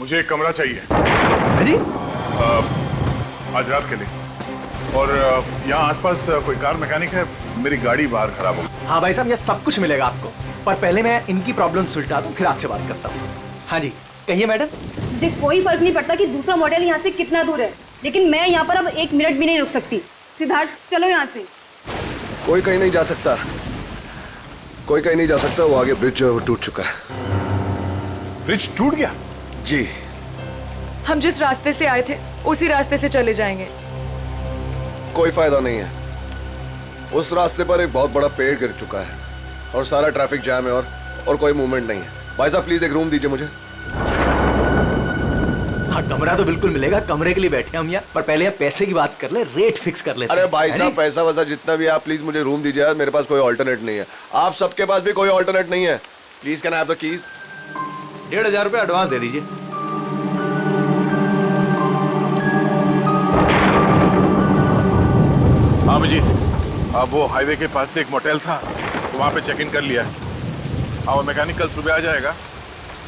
मुझे एक कमरा चाहिए। हाँ जी? आज रात के लिए। और यहाँ आसपास कोई कार मैकेनिक है? मेरी गाड़ी बाहर खराब हो। हाँ भाई साहब, ये सब कुछ मिलेगा आपको, पर पहले मैं इनकी प्रॉब्लम सुलझा दूं, फिर आपसे बात करता हूँ। हाँ जी, कहिए मैडम। मुझे कोई फर्क नहीं पड़ता कि दूसरा मॉडल यहाँ से कितना दूर है, लेकिन मैं यहाँ पर अब 1 मिनट भी नहीं रुक सकती। सिद्धार्थ, चलो यहाँ से। कोई कहीं नहीं जा सकता, कोई कहीं नहीं जा सकता। वो आगे ब्रिज जो है वो टूट चुका है। ब्रिज टूट गया? जी। हम जिस रास्ते से आए थे उसी रास्ते से चले जाएंगे। कोई फायदा नहीं है, उस रास्ते पर एक बहुत बड़ा पेड़ गिर चुका है और सारा ट्रैफिक जैम है और कोई मूवमेंट नहीं है। भाई साहब प्लीज एक रूम दीजिए मुझे। हाँ, कमरा तो बिल्कुल मिलेगा, कमरे के लिए बैठे हम यहाँ, पर पहले आप पैसे की बात कर ले, रेट फिक्स कर लेते हैं। अरे भाई साहब पैसा वैसा जितना भी आप प्लीज मुझे रूम दीजिए यार, मेरे पास कोई ऑल्टरनेट नहीं है। आप सबके पास भी कोई ऑल्टरनेट नहीं है। Please can I have the keys? 1500 रुपये एडवांस दे दीजिए। हाँ अभिजीत, अब वो हाईवे के पास से एक मोटेल था, तो वहाँ पे चेक इन कर लिया है। हाँ, वो मैकेनिक कल सुबह आ जाएगा,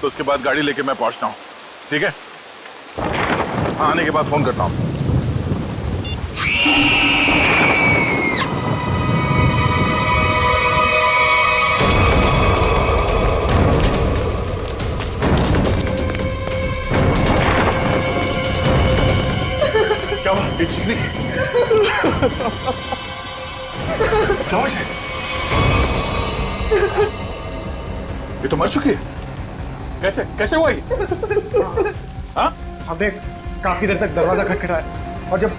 तो उसके बाद गाड़ी लेके मैं पहुँचता हूँ। ठीक है? हाँ, आने के बाद फोन करता हूँ। क्या हुआ? ये ठीक नहीं है? क्या हुआ इसे? ये तो मर चुकी है। कैसे कैसे हुआ ये? हाँ? हमने काफी देर तक दरवाजा खटखटाया और जब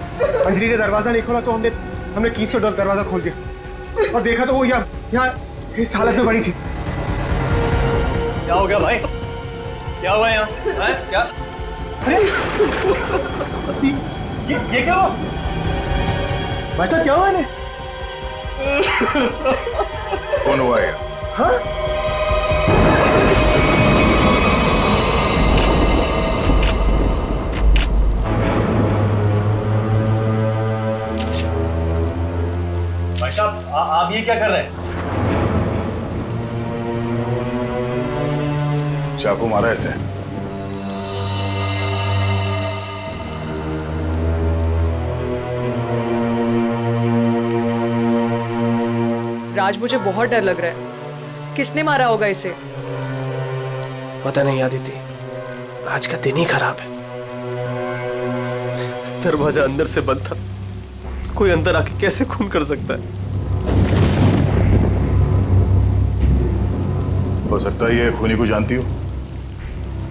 अंजलि ने दरवाजा नहीं खोला तो हमने कीज से दरवाजा खोल दिया और देखा तो वो यहाँ इस हालत में पड़ी थी। क्या हो गया भाई? क्या हुआ यहाँ? क्या? अरे ये क्या हुआ भाई साहब? क्या हुआ इन्हें? कौन हुआ ये? हाँ? भाई साहब, आप ये क्या कर रहे हैं? चाकू मारा ऐसे। राज, मुझे बहुत डर लग रहा है। किसने मारा होगा इसे? पता नहीं आदिति, आज का दिन ही खराब है। दरवाजा अंदर से बंद था, कोई अंदर आके कैसे खून कर सकता है? हो सकता है ये खूनी को जानती हो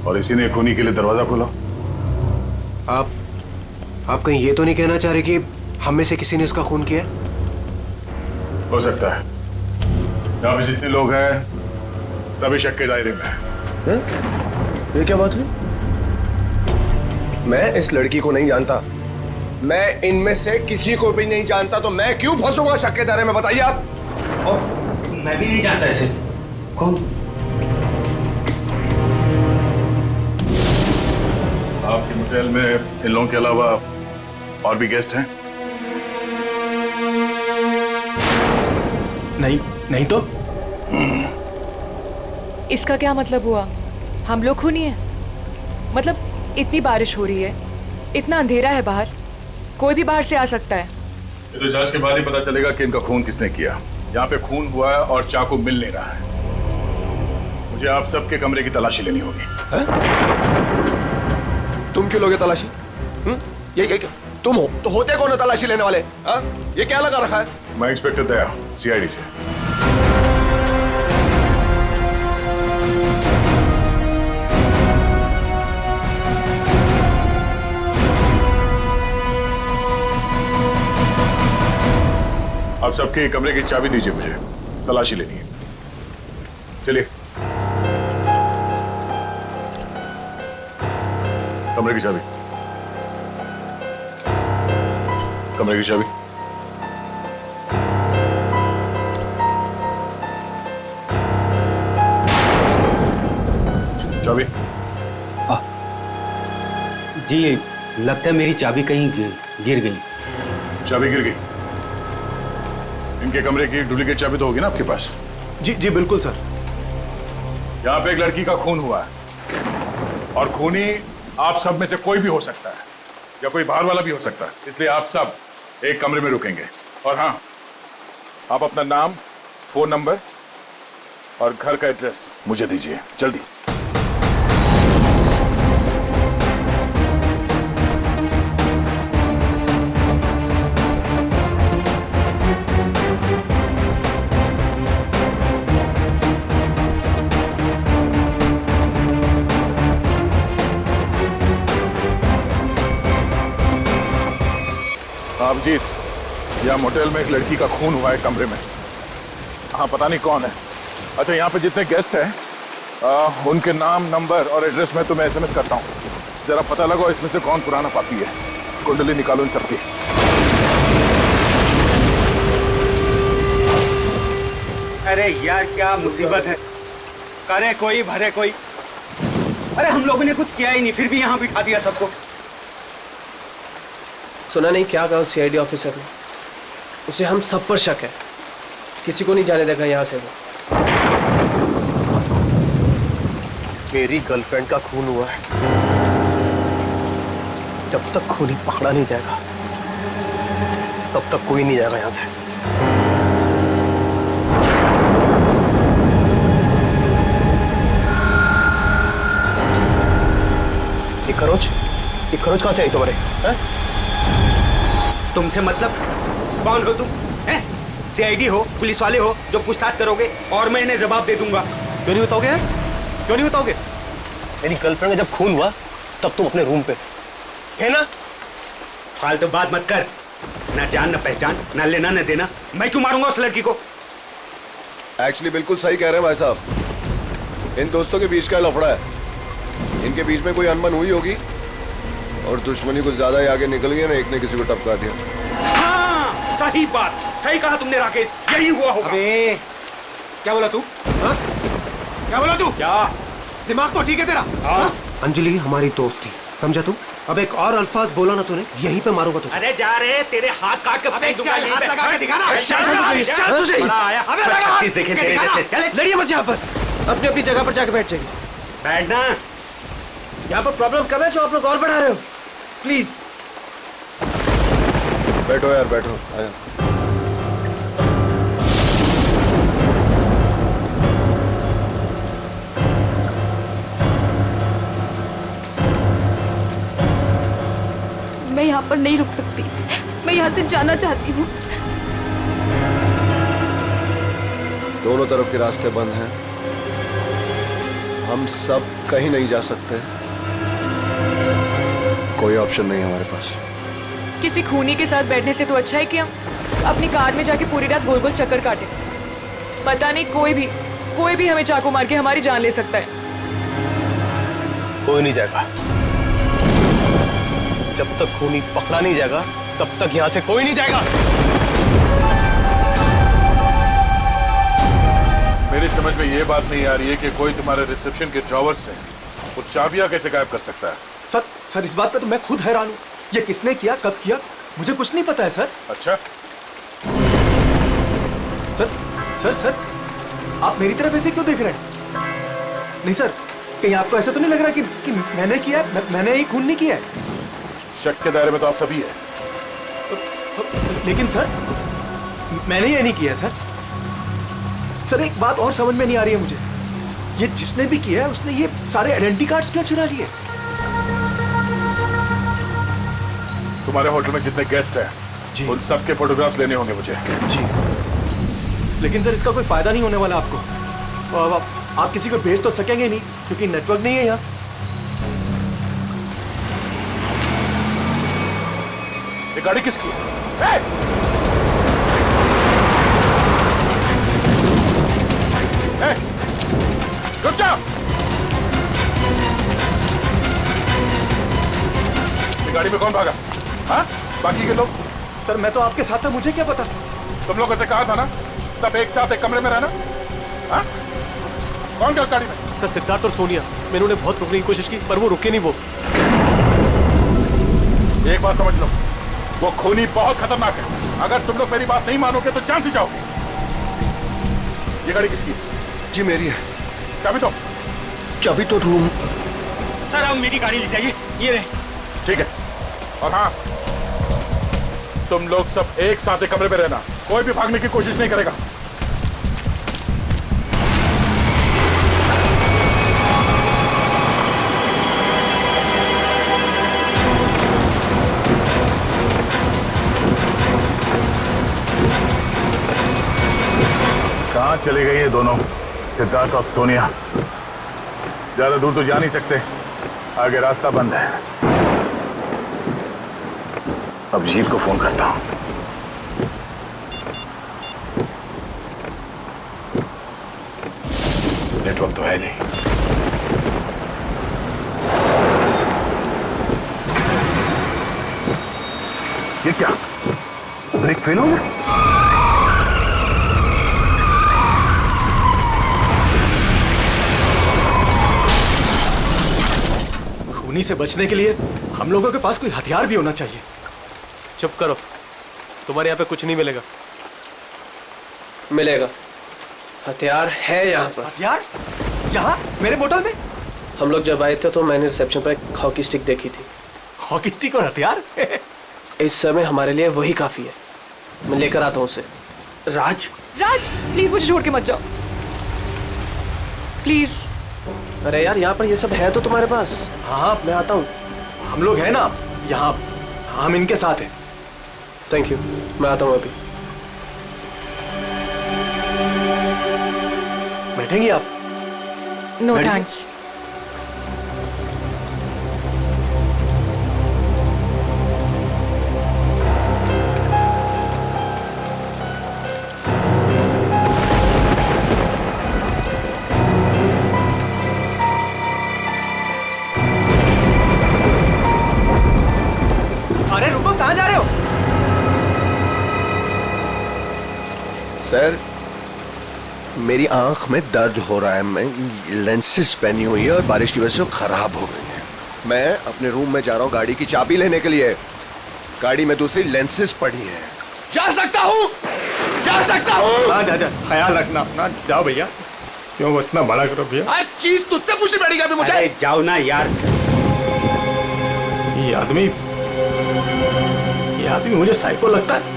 और इसी ने खूनी के लिए दरवाजा खोला। आप कहीं ये तो नहीं कहना चाह रहे कि हम में से किसी ने उसका खून किया? हो सकता है। यहाँ पे जितने लोग हैं सभी शक के दायरे में हैं। ये क्या बात हुई? मैं इस लड़की को नहीं जानता, मैं इनमें से किसी को भी नहीं जानता, तो मैं क्यों फंसूंगा शक के दायरे में? बताइए आप। मैं भी नहीं जानता इसे। कौन? आपके होटल में इन लोगों के अलावा और भी गेस्ट हैं? नहीं तो? इसका क्या मतलब हुआ? हम लोग खूनी हैं? मतलब इतनी बारिश हो रही है, इतना अंधेरा है बाहर, कोई भी बाहर से आ सकता है। ये तो जांच के बाद ही पता चलेगा कि इनका खून किसने किया। यहाँ पे खून हुआ है और चाकू मिल नहीं रहा है। मुझे आप सबके कमरे की तलाशी लेनी होगी। तुम क्यों लोगे तलाशी? ये तुम हो तो होते कौन है तलाशी लेने वाले? हा? ये क्या लगा रखा है? मैं इंस्पेक्टर दया, सीआईडी से। आप सबके कमरे की चाबी दीजिए, मुझे तलाशी लेनी है। चलिए। कमरे की चाबी। कमरे की चाबी। चाबी। जी लगता है मेरी चाबी कहीं गिर गई। चाबी गिर गई? इनके कमरे की डुप्लीकेट चाबी तो होगी ना आपके पास? जी बिल्कुल सर। यहाँ पे एक लड़की का खून हुआ है और खूनी आप सब में से कोई भी हो सकता है या कोई बाहर वाला भी हो सकता है, इसलिए आप सब एक कमरे में रुकेंगे। और हाँ, आप अपना नाम, फोन नंबर और घर का एड्रेस मुझे दीजिए जल्दी। अभिजीत, यहाँ मोटेल में एक लड़की का खून हुआ है कमरे में। हाँ, पता नहीं कौन है। अच्छा, यहाँ पे जितने गेस्ट हैं उनके नाम, नंबर और एड्रेस में तुम्हें एसएमएस करता हूँ। जरा पता लगाओ इसमें से कौन पुराना पापी है। कुंडली निकालो इन सबकी। अरे यार क्या मुसीबत है, करे कोई भरे कोई। अरे हम लोगों ने कुछ किया ही नहीं, फिर भी यहाँ बिठा दिया सबको। सुना नहीं क्या कहा उस सीआईडी ऑफिसर ने? उसे हम सब पर शक है, किसी को नहीं जाने देगा यहाँ से वो। मेरी गर्लफ्रेंड का खून हुआ है, जब तक खूनी पकड़ा नहीं जाएगा तब तक कोई नहीं जाएगा यहाँ से। ये खरोच कहाँ से आई तुम्हारे? तुमसे मतलब? कौन हो तुम? हैं? सीआईडी हो, पुलिस वाले हो जो पूछताछ करोगे और मैं इन्हें जवाब दे दूंगा। क्यों नहीं बताओगे? क्यों नहीं बताओगे? मेरी गर्लफ्रेंड का जब खून हुआ तब तुम अपने रूम पे थे, है ना? फालतू बात मत कर। ना जान ना पहचान, ना लेना ना देना। मैं क्यों मारूंगा उस लड़की को? एक्चुअली बिल्कुल सही कह रहे हैं भाई साहब। इन दोस्तों के बीच का लफड़ा है। इनके बीच में कोई अनबन हुई होगी और दुश्मनी कुछ ज्यादा ही आगे निकल गई ना, एक ने किसी को टपका दिया। हाँ, सही बात, सही कहा तुमने राकेश, यही हुआ होगा। अबे क्या बोला तू? हाँ? क्या बोला तू? क्या दिमाग तो ठीक है तेरा? हाँ? अंजलि हमारी दोस्त थी, समझा तू? अब एक और अल्फाज बोला ना तूने, यहीं पे मारूंगा तुझे। अरे जा रहे, तेरे हाथ काट के फेंक दूंगा यहीं पे। लगा के दिखा ना। बड़ा आया। 36 देखे तेरे जैसे। चल लड़िए मत यहाँ पर, अपनी अपनी जगह पर जाकर बैठ जाइए। बैठना। यहाँ पर प्रॉब्लम कब है जो आप लोग और बढ़ा रहे हो? प्लीज बैठो यार, बैठो। आया। मैं यहाँ पर नहीं रुक सकती, मैं यहाँ से जाना चाहती हूँ। दोनों तरफ के रास्ते बंद हैं, हम सब कहीं नहीं जा सकते। कोई ऑप्शन नहीं है हमारे पास। किसी खूनी के साथ बैठने से तो अच्छा है कि हम अपनी कार में जाके पूरी रात गोल गोल चक्कर काटें। पता नहीं कोई भी हमें चाकू मार के हमारी जान ले सकता है। कोई नहीं जाएगा, जब तक खूनी पकड़ा नहीं जाएगा तब तक यहाँ से कोई नहीं जाएगा। मेरी समझ में ये बात नहीं आ रही है कि कोई तुम्हारे रिसेप्शन के ड्रॉवर से वो चाबियां कैसे गायब कर सकता है। सर इस बात पे तो मैं खुद हैरान हूँ। ये किसने किया, कब किया, मुझे कुछ नहीं पता है सर। अच्छा, सर आप मेरी तरफ ऐसे क्यों देख रहे हैं? नहीं सर, कहीं आपको ऐसा तो नहीं लग रहा कि मैंने किया है? मैंने ये खून नहीं किया है? शक के दायरे में तो आप सभी है। लेकिन सर मैंने ये नहीं किया है सर। एक बात और समझ में नहीं आ रही है मुझे, ये जिसने भी किया है उसने ये सारे आइडेंटिटी कार्ड्स क्यों चुरा लिए? तुम्हारे होटल में जितने गेस्ट हैं जी, उन सबके फोटोग्राफ्स लेने होंगे मुझे। जी, लेकिन सर इसका कोई फायदा नहीं होने वाला आपको। अब आप किसी को भेज तो सकेंगे नहीं क्योंकि नेटवर्क नहीं है यहाँ। ये गाड़ी किसकी है? रुक जाओ। ये गाड़ी में कौन भागा? हाँ? बाकी के लोग? सर मैं तो आपके साथ था, मुझे क्या पता। तुम लोगों से कहा था ना सब एक साथ एक कमरे में रहना। हाँ? कौन गया उस गाड़ी में? सर सिद्धार्थ और सोनिया, मैंने उन्हें बहुत रोकने की कोशिश की पर वो रुके नहीं। वो एक बात समझ लो, वो खूनी बहुत खतरनाक है। अगर तुम लोग मेरी बात नहीं मानोगे तो जान से जाओगे। ये गाड़ी किसकी है? जी मेरी है। चाबी तो रूम सर अब मेरी गाड़ी ले जाइए, ये रहे। ठीक है। और हाँ, तुम लोग सब एक साथ एक कमरे में रहना, कोई भी भागने की कोशिश नहीं करेगा। कहाँ चले गए ये दोनों, सिद्धार्थ और सोनिया? ज्यादा दूर तो जा नहीं सकते, आगे रास्ता बंद है। अब जीत को फोन करता हूं। नेटवर्क तो है नहीं। ये क्या, ब्रेक फेल हो गया? खूनी से बचने के लिए हम लोगों के पास कोई हथियार भी होना चाहिए। चुप करो, तुम्हारे यहाँ पे कुछ नहीं मिलेगा। मिलेगा, हथियार है यहाँ पर। हथियार? यहाँ मेरे बोतल में? हम लोग जब आए थे तो मैंने रिसेप्शन पर एक हॉकी स्टिक देखी थी। हॉकी स्टिक और हथियार? इस समय हमारे लिए वही काफी है। मैं लेकर आता हूँ उसे। राज, राज प्लीज मुझे छोड़ के मत जाओ, प्लीज। अरे यार, यहाँ पर ये सब है तो तुम्हारे पास। हाँ मैं आता हूँ। हम लोग हैं ना यहाँ, हम इनके साथ हैं। थैंक यू, मैं आता हूँ अभी। बैठेंगी आप? नो बैठ जाओ। थैंक्स। अरे रुको, कहाँ जा रहे हो? सर, मेरी आंख में दर्द हो रहा है। मैं लेंसेज पहनी हुई है और बारिश की वजह से वो खराब हो गई है। मैं अपने रूम में जा रहा हूँ गाड़ी की चाबी लेने के लिए। गाड़ी में दूसरी लेंसेज पड़ी है। जा सकता हूँ, जा सकता हूँ। हाँ जा, ख्याल रखना अपना। जाओ भैया, क्यों वो इतना बड़ा करो भैया। हर चीज तुझसे पूछनी पड़ेगी अभी मुझे। अरे जाओ ना यार। ये आदमी मुझे साइको लगता है।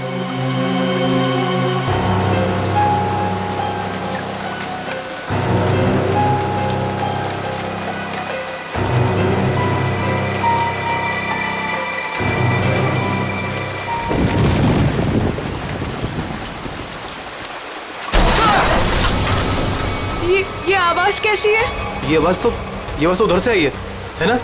ये आवाज कैसी है? ये आवाज तो उधर से आई है ना?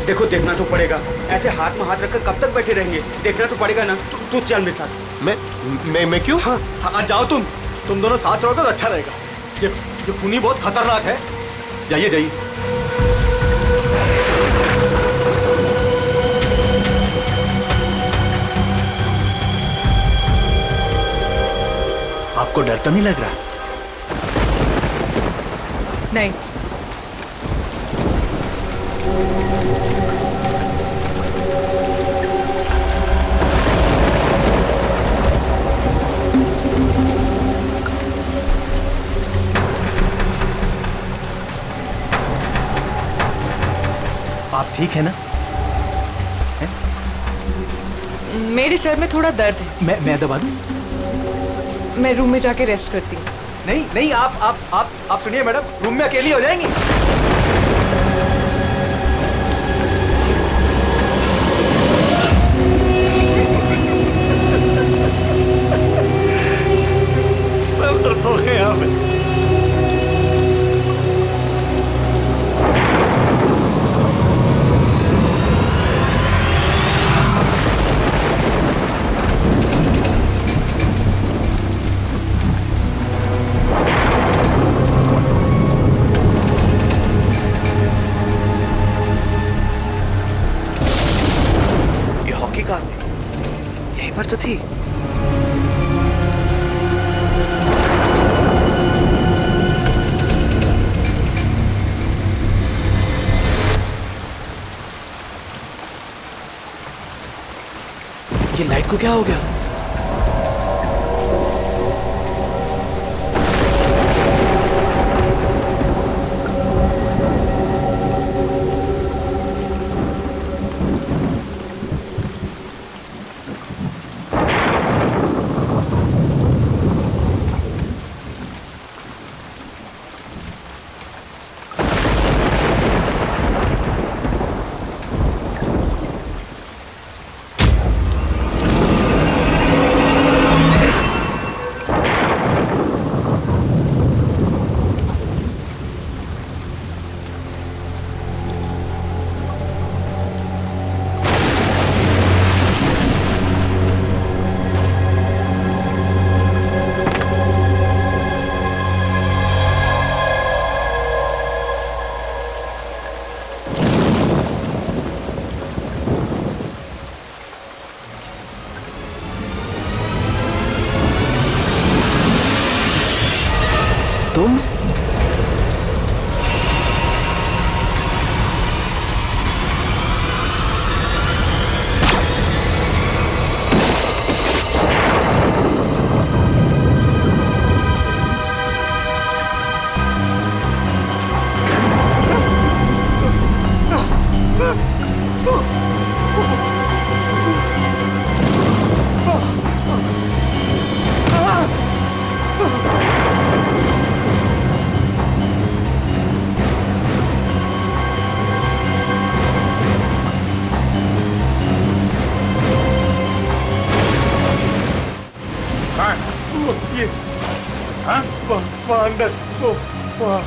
देखो, देखना तो पड़ेगा। ऐसे हाथ में हाथ रखकर कब तक बैठे रहेंगे? देखना तो पड़ेगा ना। तू चल मेरे साथ। मैं क्यों? हाँ जाओ, तुम दोनों साथ रहोगे तो अच्छा रहेगा। ये खूनी बहुत खतरनाक है। जाइए जाइए। आपको डर तो नहीं लग रहा? नहीं। आप ठीक है ना? मेरे सर में थोड़ा दर्द है। मैं दबा दूं? मैं रूम में जाके रेस्ट करती हूँ। नहीं, आप सुनिए मैडम, रूम में अकेली हो जाएंगी। सब डरपोक हैं यहाँ पे। पर तो थी। ये लाइट को क्या हो गया? वहाँ अंदर वो वहाँ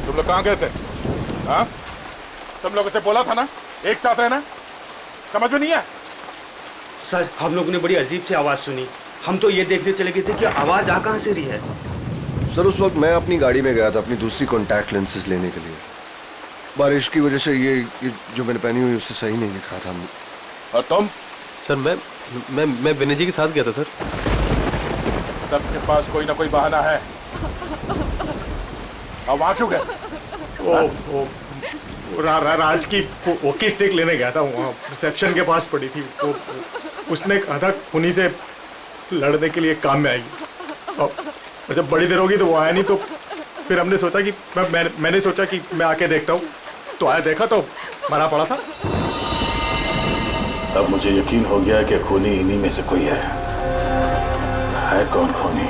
तुम लोग कहाँ गए थे? हाँ? तुम लोगों से बोला था ना एक साथ रहना, समझ में नहीं है? सर हम लोगों ने बड़ी अजीब सी आवाज़ सुनी, हम तो ये देखने चले गए थे कि आवाज़ आ कहाँ से रही है। सर उस वक्त मैं अपनी गाड़ी में गया था अपनी दूसरी कॉन्टैक्ट लेंसेज लेने के लिए। बारिश की वजह से ये जो मैंने पहनी हुई उससे सही नहीं दिख रहा था। और तुम? सर मैं विनय जी के साथ गया था सर। सबके पास कोई ना कोई बहाना है। अब वहाँ क्यों गए? राज की वॉकी स्टिक लेने गया था, वहाँ रिसेप्शन के पास पड़ी थी, तो उसने कहा था खूनी से लड़ने के लिए काम में आएगी। और जब बड़ी देर होगी तो वो आया नहीं, तो फिर हमने सोचा कि मैंने सोचा कि मैं आके देखता हूँ, तो आया देखा तो मरा पड़ा था। अब मुझे यकीन हो गया कि खूनी इन्हीं में से कोई है कौन खूनी?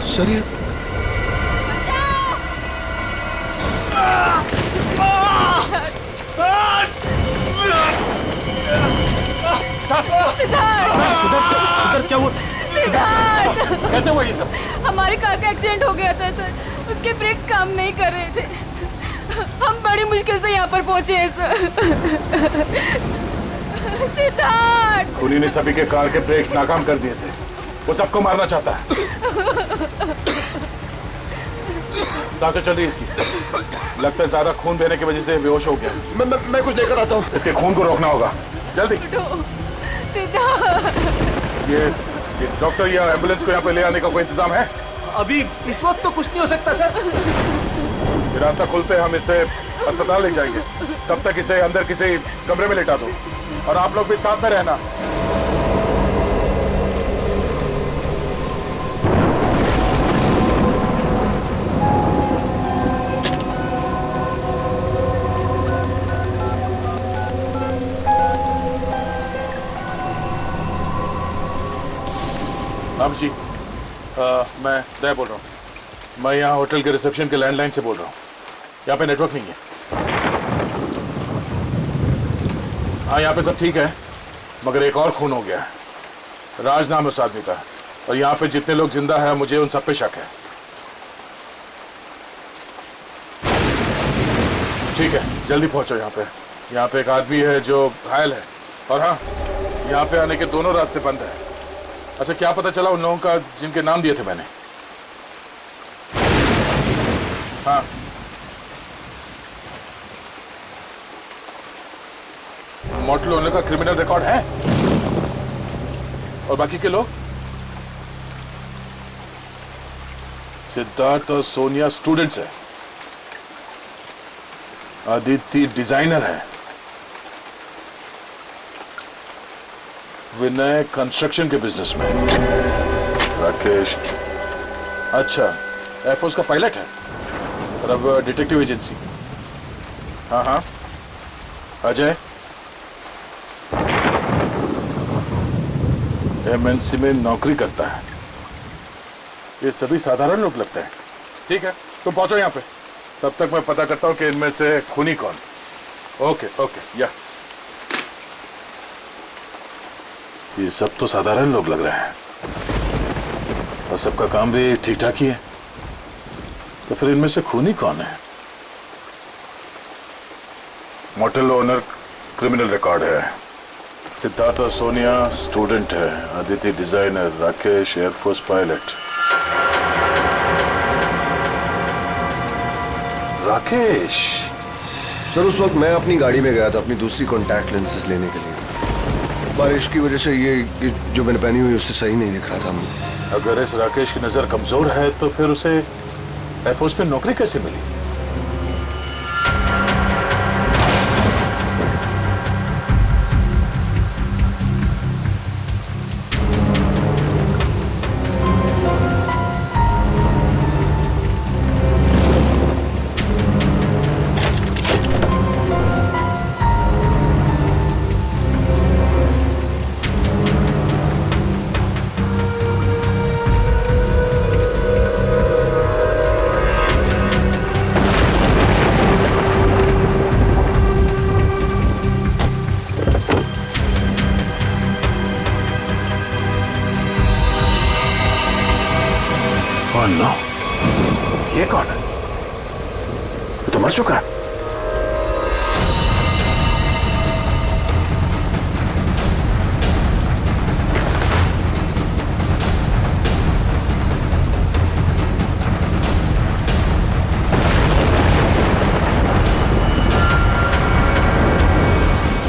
सर ये सिद्धार्थ! क्या हुआ? सिद्धार्थ! कैसे हुआ ये सब? हमारी कार का एक्सीडेंट हो गया था सर, उसके ब्रेक्स काम नहीं कर रहे थे, हम बड़ी मुश्किल से यहाँ पर पहुंचे हैं सर। सिद्धार्थ! खूनी ने सभी के कार के ब्रेक्स नाकाम कर दिए थे, वो सबको मारना चाहता है। सांसें चल रही है इसकी, लगता है ज्यादा खून देने की वजह से बेहोश हो गया। मैं कुछ लेकर आता हूँ। इसके खून को रोकना होगा, जल्दी। सिद्धार्थ! ये डॉक्टर या एम्बुलेंस को यहाँ पे ले आने का कोई इंतजाम है? अभी इस वक्त तो कुछ नहीं हो सकता सर। ये रास्ता खुलते हम इसे अस्पताल ले जाएंगे, तब तक इसे अंदर किसी कमरे में लेटा दो, और आप लोग भी साथ में रहना। अब जी मैं दया बोल रहा हूँ। मैं यहाँ होटल के रिसेप्शन के लैंडलाइन से बोल रहा हूँ। यहाँ पे नेटवर्क नहीं है। हाँ यहाँ पे सब ठीक है, मगर एक और खून हो गया है। राज नाम है उस आदमी का, और यहाँ पे जितने लोग जिंदा हैं मुझे उन सब पे शक है। ठीक है, जल्दी पहुँचो यहाँ पे। यहाँ पे एक आदमी है जो घायल है, और हाँ यहाँ पे आने के दोनों रास्ते बंद है। अच्छा क्या पता चला उन लोगों का जिनके नाम दिए थे मैंने? हाँ मॉडल ओनर का क्रिमिनल रिकॉर्ड है, और बाकी के लोग? सिद्धार्थ और सोनिया स्टूडेंट्स है, आदित्य डिजाइनर है, विनय कंस्ट्रक्शन के बिजनेस में, राकेश अच्छा एयरफोर्स का पायलट है, और अब डिटेक्टिव एजेंसी। हाँ हाँ अजय एमएनसी में नौकरी करता है। ये सभी साधारण लोग लगते हैं। ठीक है तुम पहुंचो यहाँ पे, तब तक मैं पता करता हूँ कि इनमें से खूनी कौन। ओके ओके या ये सब तो साधारण लोग लग रहे हैं, और सबका काम भी ठीक ठाक ही है, तो फिर इनमें से खूनी कौन है? मोटेल ओनर क्रिमिनल रिकॉर्ड है, सिद्धार्थ और सोनिया स्टूडेंट है, Aditya designer, Rakesh air force pilot. Rakesh sir उस वक्त मैं अपनी गाड़ी में गया था अपनी दूसरी कॉन्टैक्ट लेंसेज लेने के लिए। बारिश की वजह से ये जो मैंने पहनी हुई उससे सही नहीं दिख रहा था। अगर इस राकेश की नजर कमजोर है तो फिर उसे एयरफोर्स में नौकरी कैसे मिली? ओह नो, ये कौन है? ये तो मर चुका है।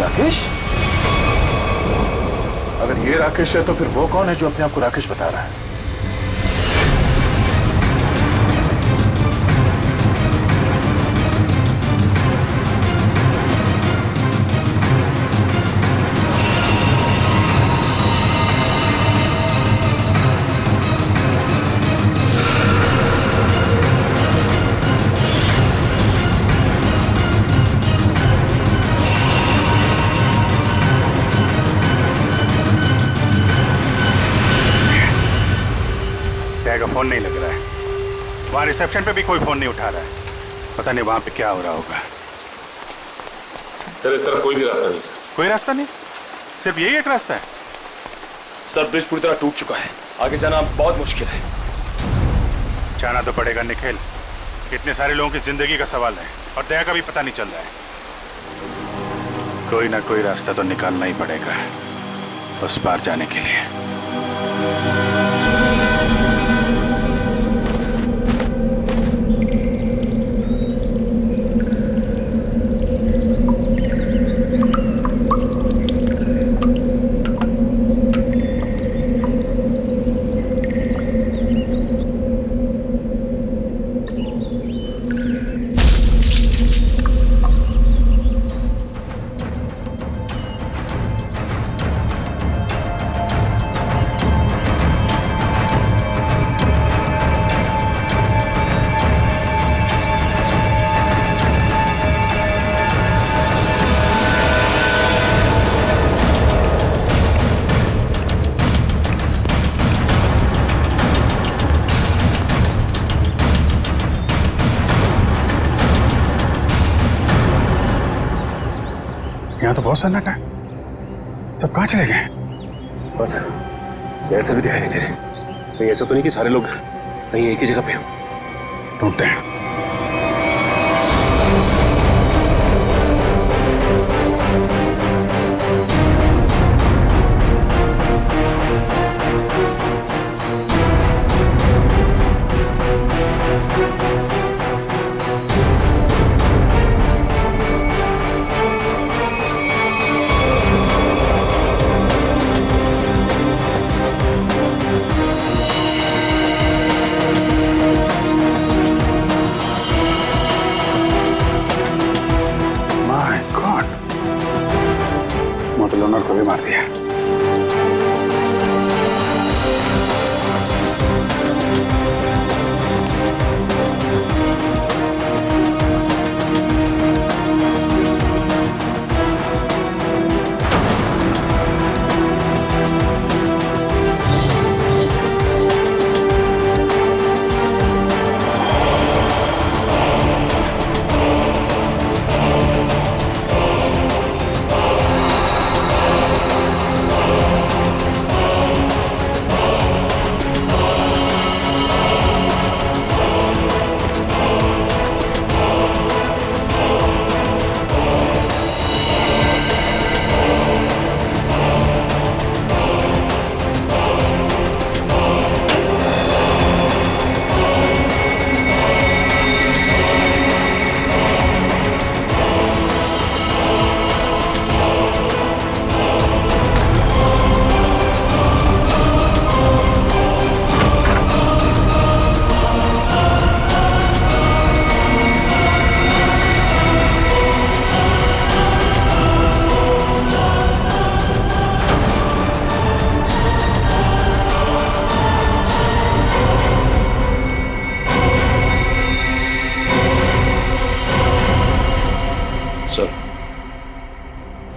राकेश? अगर ये राकेश है तो फिर वो कौन है जो अपने आप को राकेश बता रहा है? का फोन नहीं लग रहा है। वहां रिसेप्शन पे भी कोई फोन नहीं उठा रहा है। पता नहीं वहां पे क्या हो रहा होगा। सर इस तरफ कोई भी रास्ता नहीं सर। कोई रास्ता नहीं, सिर्फ यही एक रास्ता है। सर ब्रिज पूरी तरह टूट चुका है, आगे जाना बहुत मुश्किल है। जाना तो पड़ेगा निखिल, इतने सारे लोगों की जिंदगी का सवाल है और दया का भी पता नहीं चल रहा है। कोई ना कोई रास्ता तो निकालना ही पड़ेगा उस पार जाने के लिए। यहाँ तो बहुत सन्नाटा है, सब कहाँ चले गए? बस ऐसा भी दिखाई नहीं दे रहे। कहीं ऐसा तो नहीं कि सारे लोग कहीं एक ही जगह पे हो। ढूंढते हैं। मोटल ओनर को भी मार दिया।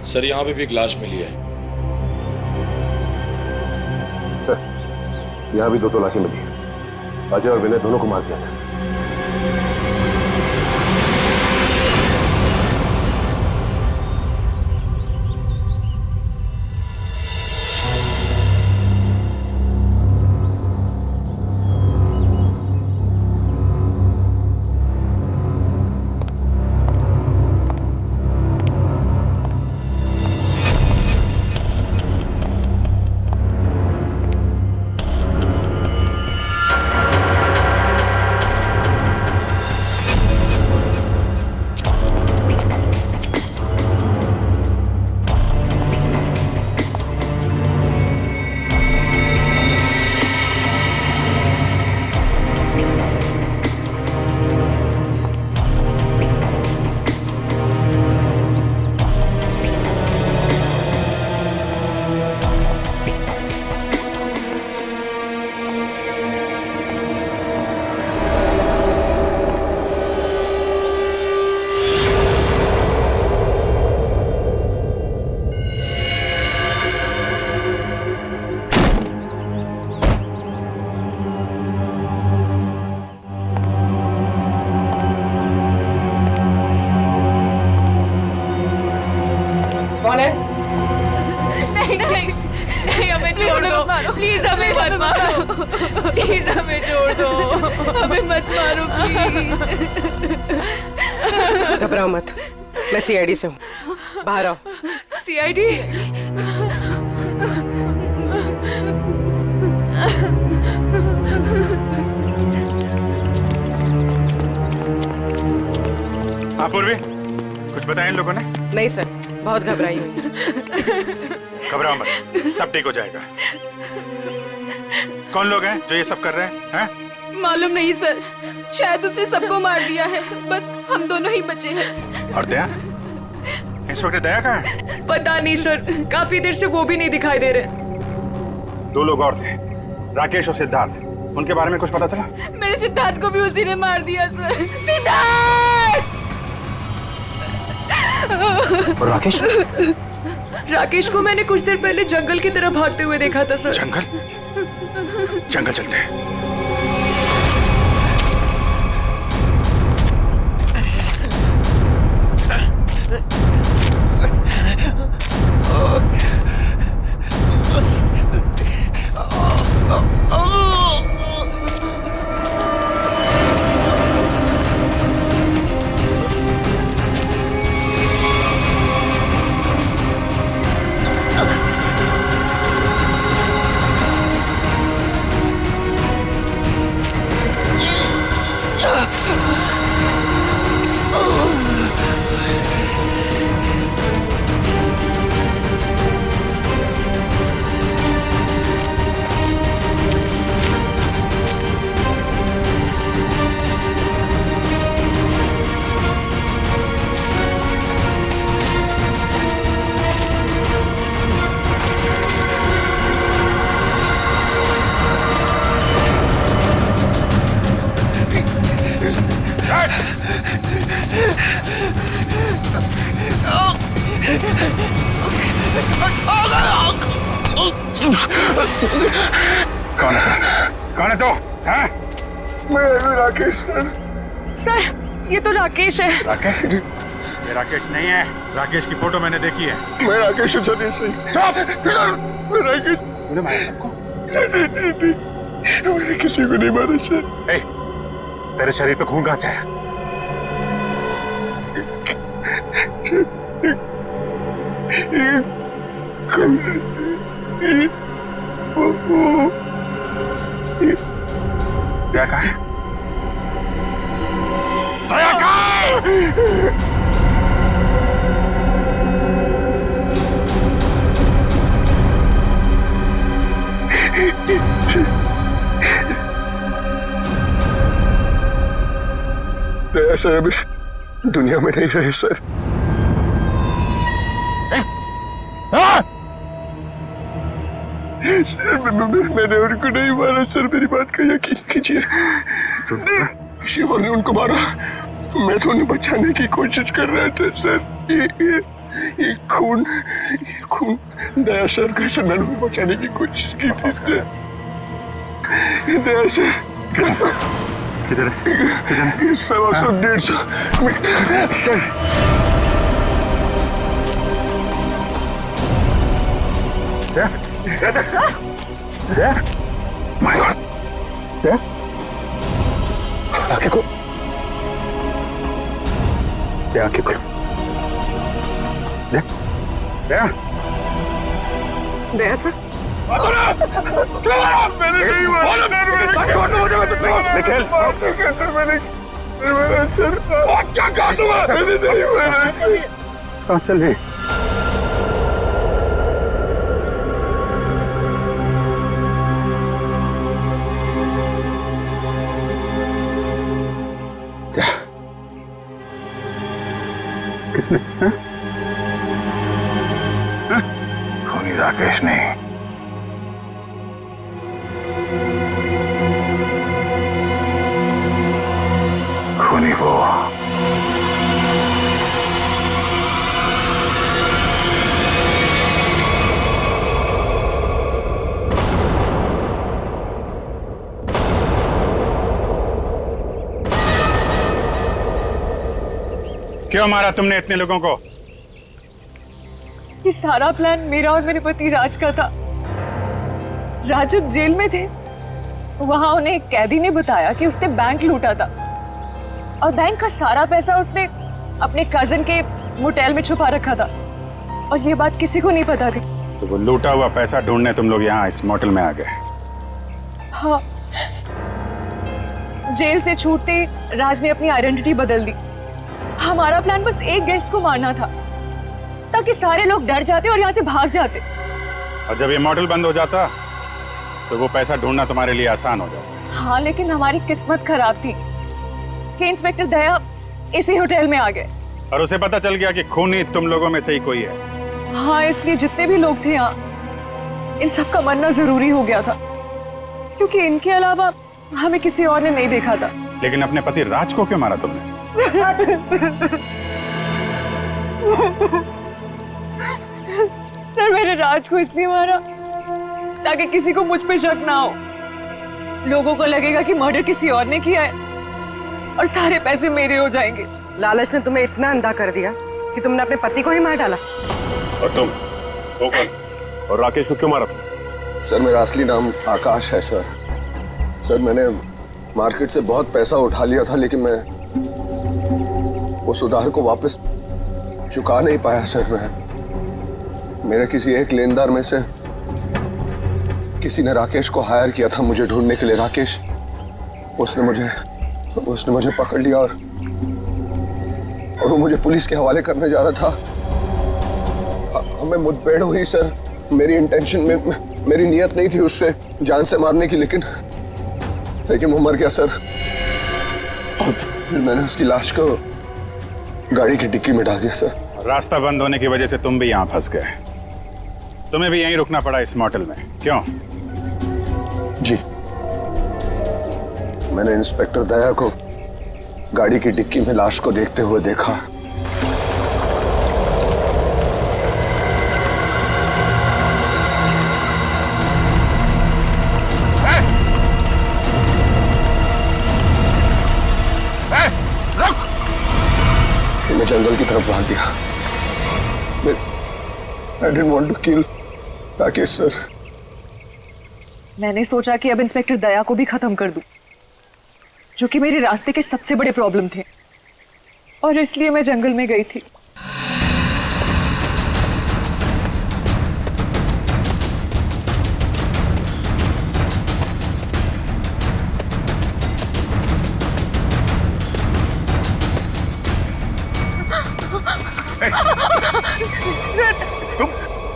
सर यहाँ पे भी एक लाश मिली है। सर यहाँ भी 2 तलाशी मिली है। अजय और विनय दोनों को मार दिया सर। मत मारो, प्लीज हमें छोड़ दो, हमें मत मारो प्लीज। घबराओ मत, मैं सीआईडी से हूँ, बाहर आओ। सीआईडी? हाँ पूर्वी, कुछ बताया इन लोगों ने? नहीं सर, बहुत घबराई हुई। घबराओ मत, सब ठीक हो जाएगा। कौन लोग हैं जो ये सब कर रहे हैं? मालूम नहीं सर, शायद उसने सबको मार दिया है, बस हम दोनों ही बचे हैं। और दया? इंस्पेक्टर दया कहाँ है? पता नहीं सर, काफी देर से वो भी नहीं दिखाई दे रहे। 2 लोग और थे, राकेश और सिद्धार्थ, उनके बारे में कुछ पता चला? मेरे सिद्धार्थ को भी उसी ने मार दिया सर। सिद्धार्थ! और राकेश? राकेश को मैंने कुछ देर पहले जंगल की तरफ भागते हुए देखा था सर। जंगल? जंगल चलते हैं। कौन है तो? हैं? मैं राकेश सर, ये तो राकेश है। राकेश? ये राकेश नहीं है, राकेश की फोटो मैंने देखी है। मैं राकेश सर सही। चुप! मैं राकेश। तूने मारा सबको? नहीं, मैंने किसी को नहीं मारा सर। तेरे शरीर पे खून कहाँ से आया? दया कहाँ है? दया कहाँ है? दया सर अभी दुनिया में नहीं रहे सर। मैंने उनको नहीं मारा सर, मेरी बात का यकीन कीजिए। किसी और ने उनको मारा, मैं तो उन्हें बचाने की कोशिश कर रहा था सर। ये खून दया सर का सर, मैंने उन्हें बचाने की कोशिश की थी सर। दया सर किधर है? 100-150 माय गॉड! आंखें खोल, आंखें खोल। दया दया सर, मैंने नहीं मारा क्या काटूंगा? मैंने नहीं मारा। चल रही किसने? खूनी राकेश नहीं, खूनी वो। क्यों मारा तुमने इतने लोगों को? ये सारा प्लान मेरा और मेरे पति राज का था। राज जब जेल में थे वहां उन्हें एक कैदी ने बताया कि उसने बैंक लूटा था और बैंक का सारा पैसा उसने अपने कजिन के मोटेल में छुपा रखा था और ये बात किसी को नहीं पता थी। तो वो लूटा हुआ पैसा ढूंढने तुम लोग यहाँ इस मोटेल में आ गए? हाँ, जेल से छूटते ही राज ने अपनी आइडेंटिटी बदल दी। हमारा प्लान बस एक गेस्ट को मारना था ताकि सारे लोग डर जाते और यहाँ से भाग जाते। और जब ये मोटेल बंद हो जाता तो वो पैसा ढूंढना तुम्हारे लिए आसान हो जाता। हाँ, लेकिन हमारी किस्मत खराब थी कि इंस्पेक्टर दया इसी होटल में आ गए और उसे पता चल गया कि खूनी तुम लोगों में से ही कोई है। हाँ, इसलिए जितने भी लोग थे यहाँ इन सब का मरना जरूरी हो गया था क्योंकि इनके अलावा हमें किसी और ने नहीं देखा था। लेकिन अपने पति राज को क्यों मारा तुमने? सर, मैंने राज को इसलिए मारा ताकि किसी को मुझ पे शक ना हो। लोगों को लगेगा कि मर्डर किसी और ने किया है और सारे पैसे मेरे हो जाएंगे। लालच ने तुम्हें इतना अंधा कर दिया कि तुमने अपने पति को ही मार डाला। और तुम वो कौन? और राकेश को क्यों मारा तुम? सर, मेरा असली नाम आकाश है सर। सर, मैंने मार्केट से बहुत पैसा उठा लिया था लेकिन मैं उस उधार को वापस चुका नहीं पाया सर। मैं मेरे किसी एक लेनदार में से किसी ने राकेश को हायर किया था मुझे ढूंढने के लिए। राकेश उसने मुझे पकड़ लिया और वो मुझे पुलिस के हवाले करने जा रहा था। हमें मुठभेड़ हुई सर। मेरी इंटेंशन में मेरी नियत नहीं थी उससे जान से मारने की, लेकिन वो मर गया सर। और फिर मैंने उसकी लाश को गाड़ी की डिक्की में डाल दिया सर। रास्ता बंद होने की वजह से तुम भी यहाँ फंस गए। तुम्हें भी यहीं रुकना पड़ा इस मोटेल में, क्यों? जी, मैंने इंस्पेक्टर दया को गाड़ी की डिक्की में लाश को देखते हुए देखा। मैं जंगल की तरफ भाग गया। I didn't want to kill Rakesh sir. मैंने सोचा कि अब इंस्पेक्टर दया को भी खत्म कर दूं, जो कि मेरे रास्ते के सबसे बड़े प्रॉब्लम थे, और इसलिए मैं जंगल में गई थी।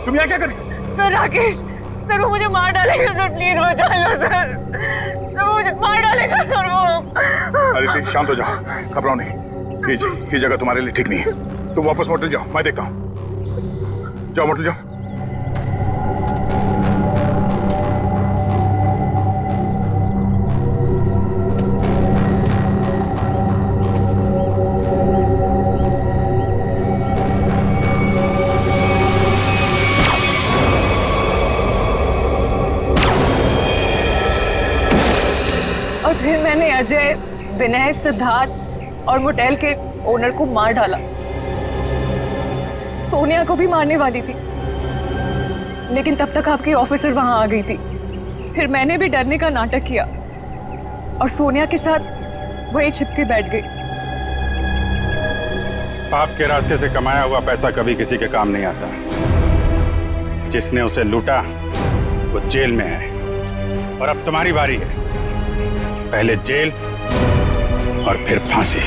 तुम यहाँ क्या कर रही? सर, राकेश सर, वो मुझे मार डालेगा सर, प्लीज बचा लो सर। सर, वो मुझे मार डालेगा सर वो। अरे ठीक, शांत हो जाओ, घबराओ नहीं। ये जगह तुम्हारे लिए ठीक नहीं है। तुम वापस मोटेल जाओ, मैं देखता हूँ। जाओ मोटेल जाओ। और फिर मैंने अजय, विनय, सिद्धार्थ और मोटेल के ओनर को मार डाला। सोनिया को भी मारने वाली थी, लेकिन तब तक आपकी ऑफिसर वहां आ गई थी। फिर मैंने भी डरने का नाटक किया और सोनिया के साथ वहीं छिप के बैठ गई। पाप के रास्ते से कमाया हुआ पैसा कभी किसी के काम नहीं आता। जिसने उसे लूटा वो जेल में है, और अब तुम्हारी बारी है। पहले जेल और फिर फांसी।